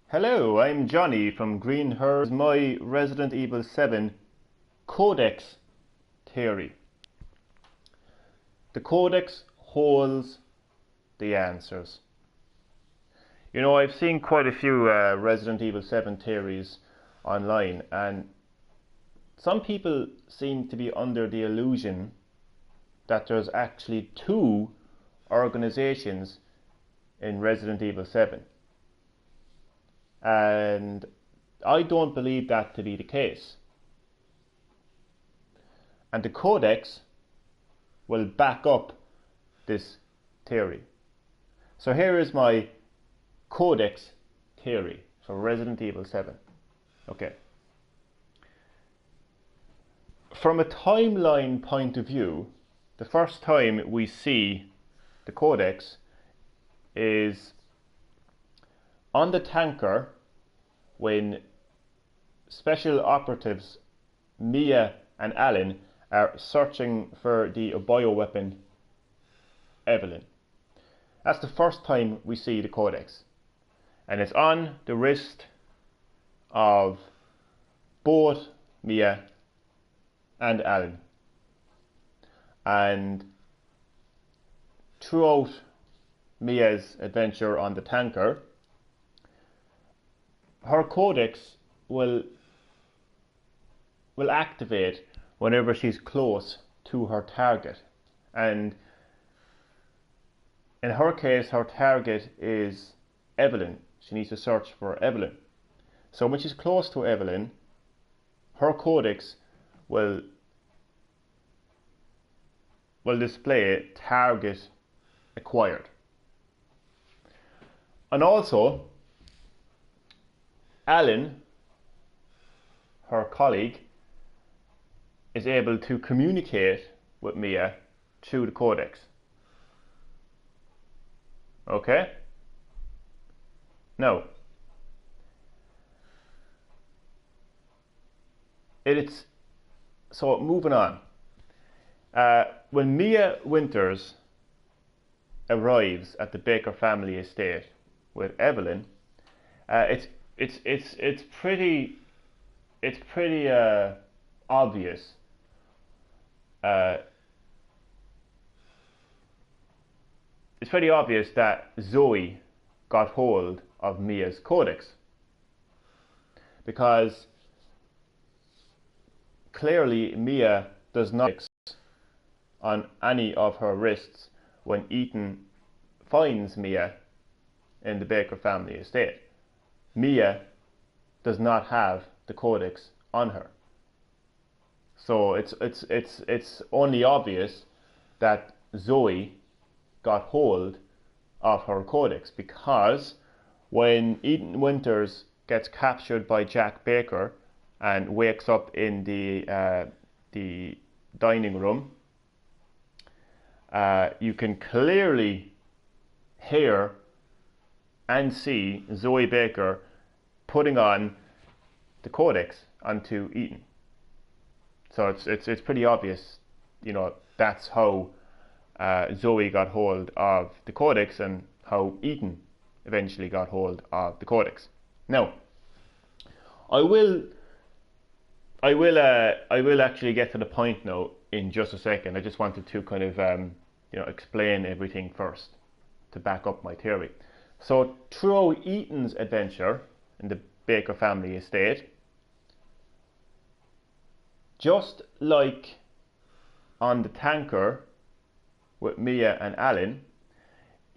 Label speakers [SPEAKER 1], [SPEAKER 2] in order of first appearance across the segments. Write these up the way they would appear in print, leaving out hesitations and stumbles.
[SPEAKER 1] Hello, I'm Johnny from Green Herd. My Resident Evil 7 Codex theory. The Codex holds the answers. You know, I've seen quite a few Resident Evil 7 theories online, and some people seem to be under the illusion that there's actually two organizations in Resident Evil 7. And I don't believe that to be the case. And the Codex will back up this theory. So here is my Codex theory for Resident Evil 7. Okay. From a timeline point of view, the first time we see the Codex is on the tanker when special operatives Mia and Alan are searching for the bioweapon Evelyn. That's the first time we see the Codex, and it's on the wrist of both Mia and Alan. And throughout Mia's adventure on the tanker, her Codex will activate whenever she's close to her target. And in her case, her target is Evelyn. She needs to search for Evelyn. So when she's close to Evelyn, her Codex will display target acquired. And also, Alan, her colleague, is able to communicate with Mia through the Codex. Okay? Now, so moving on. When Mia Winters arrives at the Baker family estate with Evelyn, it's pretty obvious it's pretty obvious that Zoe got hold of Mia's Codex, because clearly Mia does not on any of her wrists when Ethan finds Mia in the Baker family estate. Mia does not have the Codex on her. So it's only obvious that Zoe got hold of her Codex, because when Ethan Winters gets captured by Jack Baker and wakes up in the dining room, you can clearly hear and see Zoe Baker putting on the Codex onto Ethan. So it's pretty obvious, you know, that's how Zoe got hold of the Codex and how Ethan eventually got hold of the Codex. Now, I will actually get to the point now in just a second. I just wanted to kind of explain everything first to back up my theory. So throughout Ethan's adventure in the Baker family estate, just like on the tanker with Mia and Alan,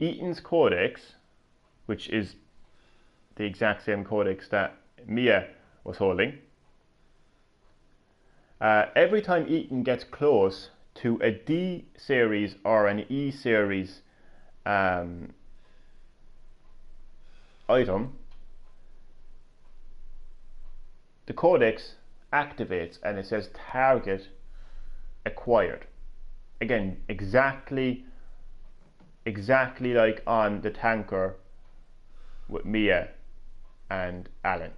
[SPEAKER 1] Ethan's Codex, which is the exact same Codex that Mia was holding, every time Ethan gets close to a D series or an E series item, the Codex activates and it says target acquired. Again, exactly like on the tanker with Mia and Alan.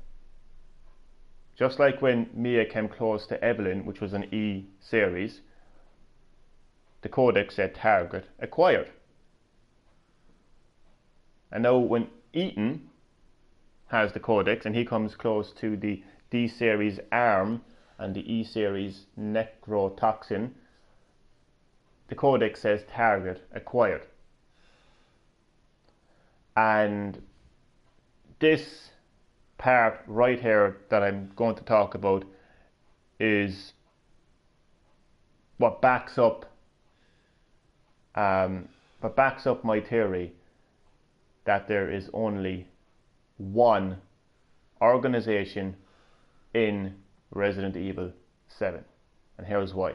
[SPEAKER 1] Just like when Mia came close to Evelyn, which was an E series, the Codex said target acquired. And now when Ethan has the codex, and he comes close to the D series arm and the E series necrotoxin, the codex says target acquired. And this part right here that I'm going to talk about is what backs up my theory that there is only one organization in Resident Evil 7. And here's why.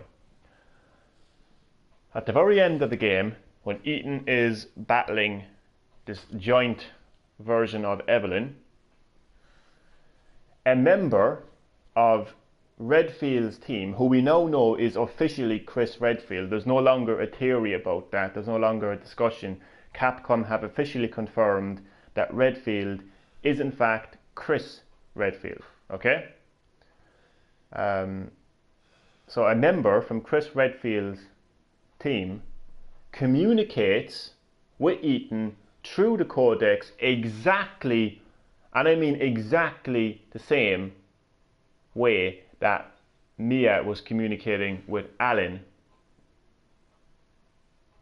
[SPEAKER 1] At the very end of the game, when Ethan is battling this joint version of Evelyn, a member of Redfield's team, who we now know is officially Chris Redfield, there's no longer a theory about that, there's no longer a discussion. Capcom have officially confirmed that Redfield is in fact Chris Redfield, okay? So a member from Chris Redfield's team communicates with Ethan through the codex exactly, and I mean exactly the same way that Mia was communicating with Alan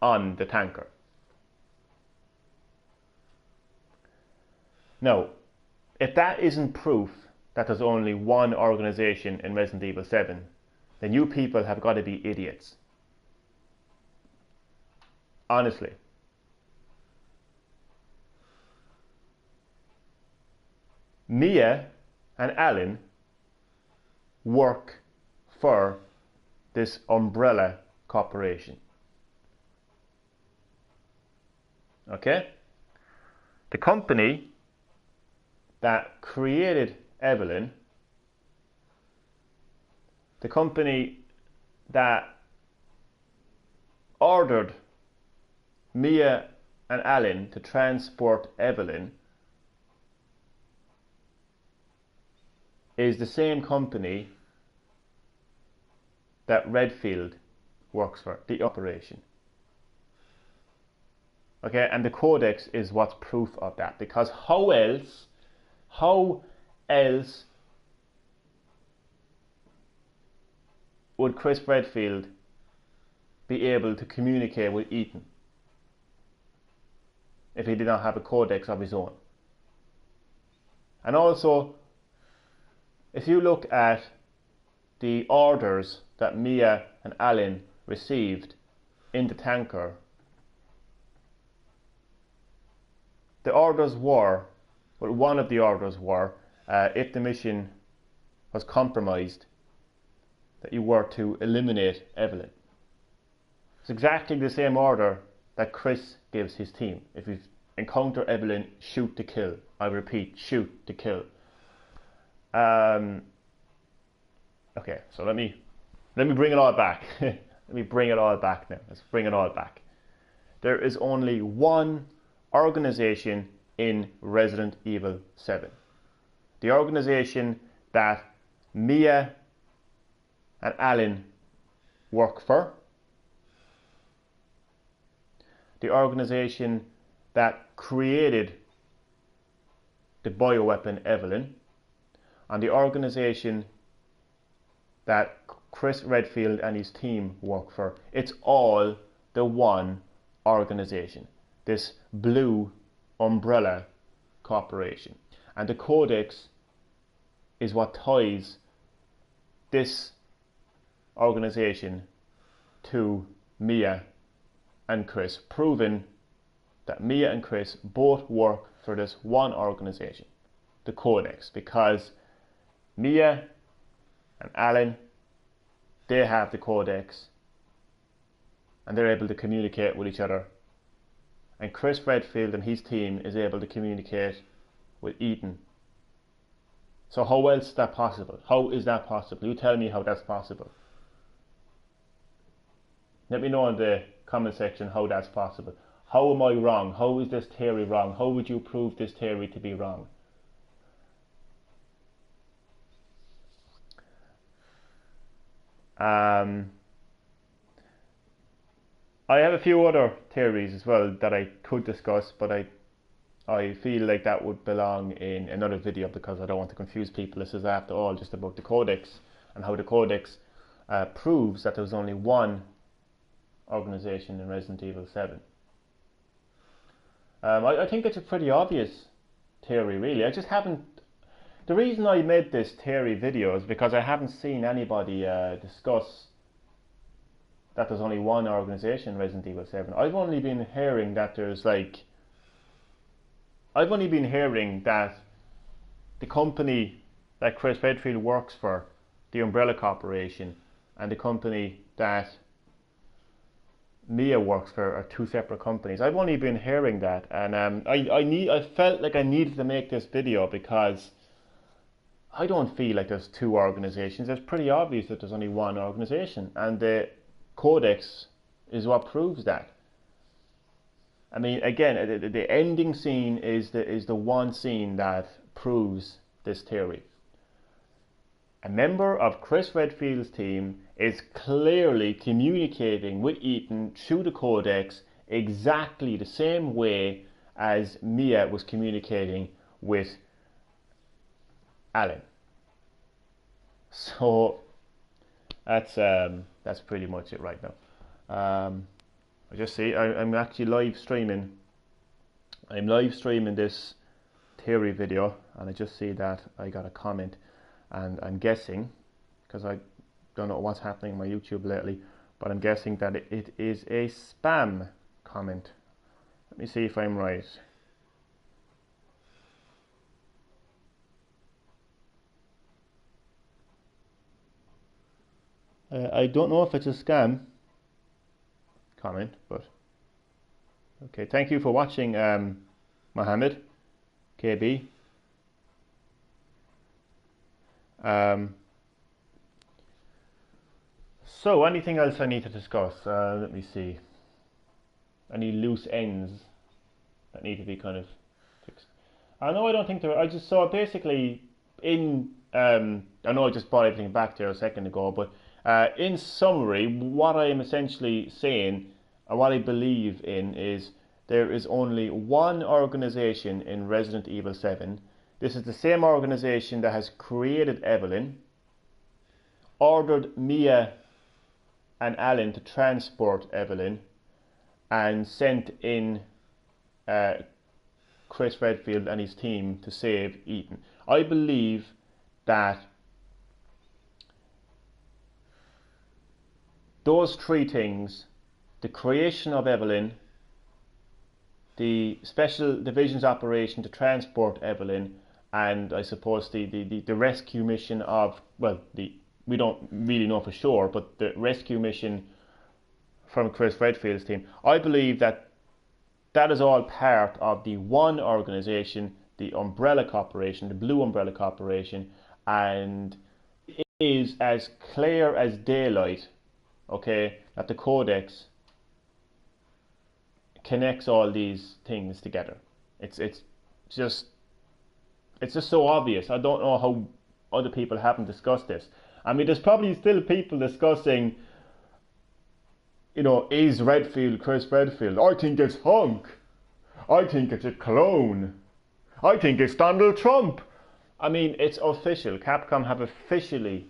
[SPEAKER 1] on the tanker. Now, if that isn't proof that there's only one organization in Resident Evil 7, then you people have got to be idiots. Honestly. Mia and Alan work for this umbrella corporation. Okay? The company that created Evelyn, the company that ordered Mia and Alan to transport Evelyn, is the same company that Redfield works for, the operation. Okay, and the codex is what's proof of that, because how else would Chris Redfield be able to communicate with Ethan if he did not have a codex of his own? And also, if you look at the orders that Mia and Alan received in the tanker, the orders were, well, one of the orders were, if the mission was compromised, that you were to eliminate Evelyn. It's exactly the same order that Chris gives his team. If you encounter Evelyn, shoot to kill. I repeat, shoot to kill. Okay, so let me bring it all back. Let me bring it all back now. Let's bring it all back. There is only one organization in Resident Evil 7. The organization that Mia and Alan work for. The organization that created the bioweapon Evelyn. And the organization that Chris Redfield and his team work for. It's all the one organization, this blue umbrella corporation. And the codex is what ties this organization to Mia and Chris, proving that Mia and Chris both work for this one organization, the codex, because Mia and Alan, they have the codex and they're able to communicate with each other, and Chris Redfield and his team is able to communicate with Ethan. So how else is that possible? How is that possible? You tell me how that's possible. Let me know in the comment section how that's possible. How am I wrong? How is this theory wrong? How would you prove this theory to be wrong? I have a few other theories as well that I could discuss, but I I feel like that would belong in another video because I don't want to confuse people. This is after all just about the Codex and how the Codex proves that there's only one organization in Resident Evil 7. I think it's a pretty obvious theory, really. I just haven't. The reason I made this theory video is because I haven't seen anybody discuss that there's only one organization in Resident Evil 7. I've only been hearing that the company that Chris Redfield works for, the Umbrella Corporation, and the company that Mia works for are two separate companies. I've only been hearing that, and I felt like I needed to make this video because I don't feel like there's two organizations. It's pretty obvious that there's only one organization, and the Codex is what proves that. I mean, again, the ending scene is the one scene that proves this theory. A member of Chris Redfield's team is clearly communicating with Ethan through the Codex exactly the same way as Mia was communicating with Alan. So that's pretty much it right now. I just see I'm actually live streaming. I'm live streaming this theory video, and I just see that I got a comment, and I'm guessing, because I don't know what's happening on my YouTube lately, but I'm guessing that it is a spam comment. Let me see if I'm right. I don't know if it's a scam comment, but okay. Thank you for watching, Mohammed KB. So anything else I need to discuss? Let me see. Any loose ends that need to be kind of fixed? I know I don't think there are. I just saw basically in I know I just brought everything back there a second ago, but in summary, what I am essentially saying, or what I believe in, is there is only one organization in Resident Evil 7. This is the same organization that has created Evelyn, ordered Mia and Alan to transport Evelyn, and sent in Chris Redfield and his team to save Ethan. I believe that those three things, the creation of Evelyn, the special divisions operation to transport Evelyn, and I suppose the rescue mission of, well, we don't really know for sure, but the rescue mission from Chris Redfield's team, I believe that that is all part of the one organization, the Umbrella Corporation, the Blue Umbrella Corporation, and it is as clear as daylight, okay, that the Codex connects all these things together. It's just so obvious. I don't know how other people haven't discussed this. I mean, there's probably still people discussing, you know, is Redfield Chris Redfield? I think it's Hunk. I think it's a clone. I think it's Donald Trump. I mean, it's official. Capcom have officially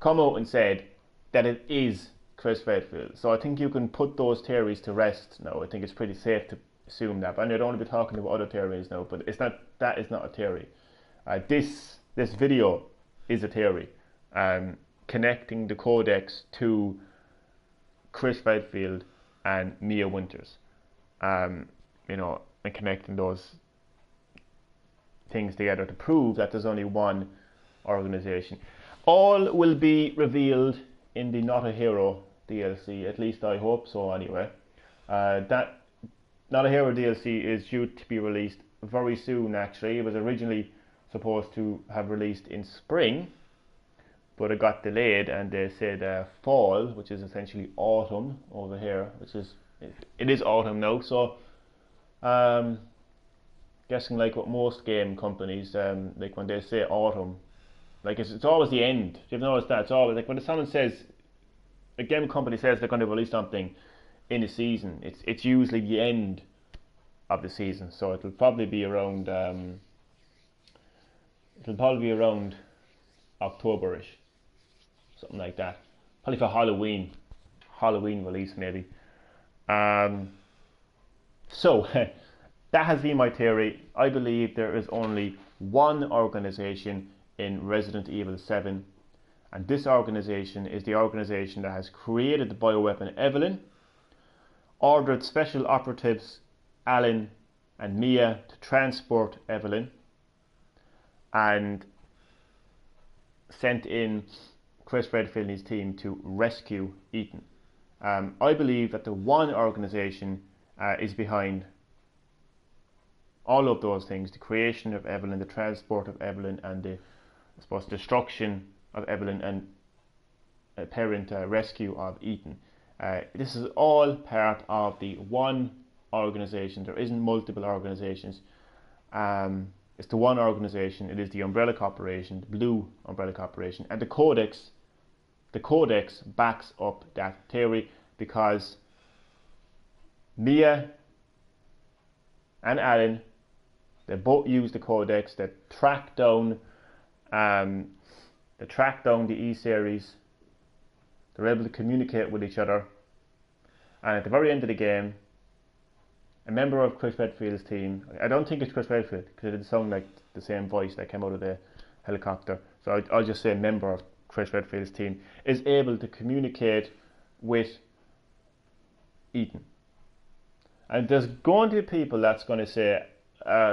[SPEAKER 1] come out and said that it is Chris Redfield. So I think you can put those theories to rest now. I think it's pretty safe to assume that. But I don't want to be talking about other theories now, but it's not, that is not a theory. This video is a theory. Connecting the Codex to Chris Redfield and Mia Winters. You know, and connecting those things together to prove that there's only one organization. All will be revealed in the Not a Hero DLC, at least I hope so anyway. That Not a Hero DLC is due to be released very soon actually. It was originally supposed to have released in spring, but it got delayed, and they said fall, which is essentially autumn over here, which is, it is autumn now, so guessing like what most game companies, like when they say autumn, like it's always the end. You've noticed that? It's always like when someone says, a game company says they're going to release something in a season, it's usually the end of the season. So it'll probably be around Octoberish, something like that. Probably for Halloween release maybe. So that has been my theory. I believe there is only one organization in Resident Evil 7, and this organization is the organization that has created the bioweapon Evelyn, ordered special operatives Alan and Mia to transport Evelyn, and sent in Chris Redfield and his team to rescue Ethan. I believe that the one organization is behind all of those things: the creation of Evelyn, the transport of Evelyn, and the, I suppose, destruction of Evelyn and apparent rescue of Ethan. This is all part of the one organization. There isn't multiple organizations. It's the one organization. It is the Umbrella Corporation, the Blue Umbrella Corporation, and the Codex. The Codex backs up that theory because Mia and Alan, they both use the Codex. They track down the E-series. They're able to communicate with each other, and at the very end of the game, a member of Chris Redfield's team, I don't think it's Chris Redfield because it didn't sound like the same voice that came out of the helicopter, so I'll just say a member of Chris Redfield's team, is able to communicate with Ethan. And there's going to be people that's going to say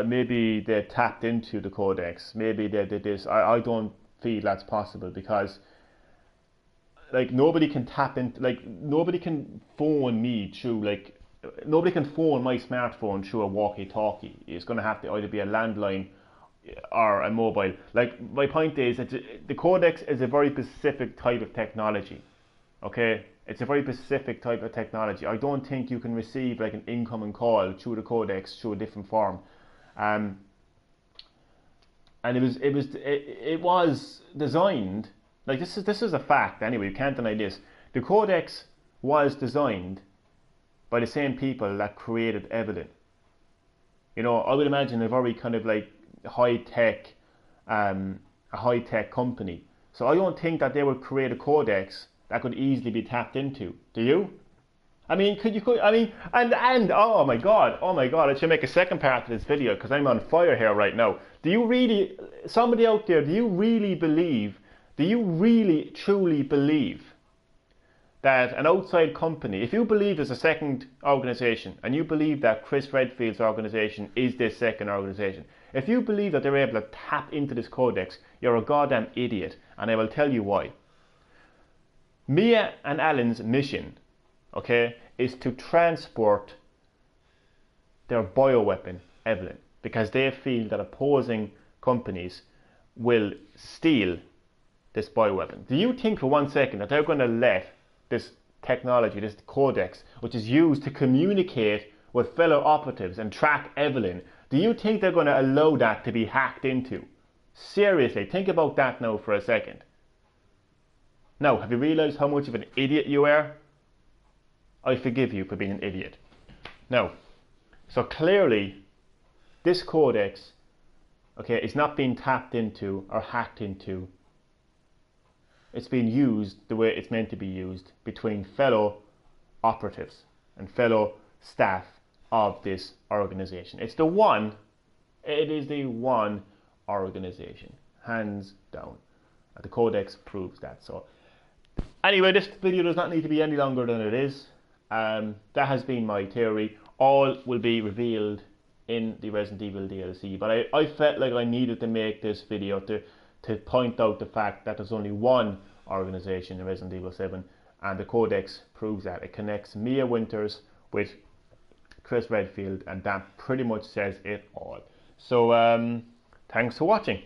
[SPEAKER 1] maybe they tapped into the Codex, maybe they did this. I don't feel that's possible because like nobody can tap into, like nobody can phone me through, like nobody can phone my smartphone through a walkie-talkie. It's going to have to either be a landline or a mobile. Like my point is that the Codex is a very specific type of technology. Okay, it's a very specific type of technology. I don't think you can receive like an incoming call through the Codex through a different form. And it was designed, like this is a fact anyway, you can't deny this. The Codex was designed by the same people that created Evelyn. You know, I would imagine a very kind of like a high-tech company. So I don't think that they would create a Codex that could easily be tapped into. Do you? I mean, oh my god, I should make a second part of this video because I'm on fire here right now. Do you really, somebody out there, do you really truly believe that an outside company, if you believe there's a second organization and you believe that Chris Redfield's organization is this second organization, if you believe that they're able to tap into this Codex, you're a goddamn idiot, and I will tell you why. Mia and Alan's mission, okay, is to transport their bioweapon, Evelyn, because they feel that opposing companies will steal this bioweapon. Do you think for 1 second that they're going to let this technology, this Codex, which is used to communicate with fellow operatives and track Evelyn, do you think they're going to allow that to be hacked into? Seriously, think about that now for a second. Now, have you realised how much of an idiot you are? I forgive you for being an idiot. Now, so clearly, this Codex, okay, is not being tapped into or hacked into. It's being used the way it's meant to be used between fellow operatives and fellow staff of this organization. It is the one organization, hands down. The Codex proves that. So anyway, this video does not need to be any longer than it is. That has been my theory. All will be revealed in the Resident Evil DLC, but I felt like I needed to make this video to point out the fact that there's only one organization in Resident Evil 7, and the Codex proves that. It connects Mia Winters with Chris Redfield, and that pretty much says it all. So thanks for watching.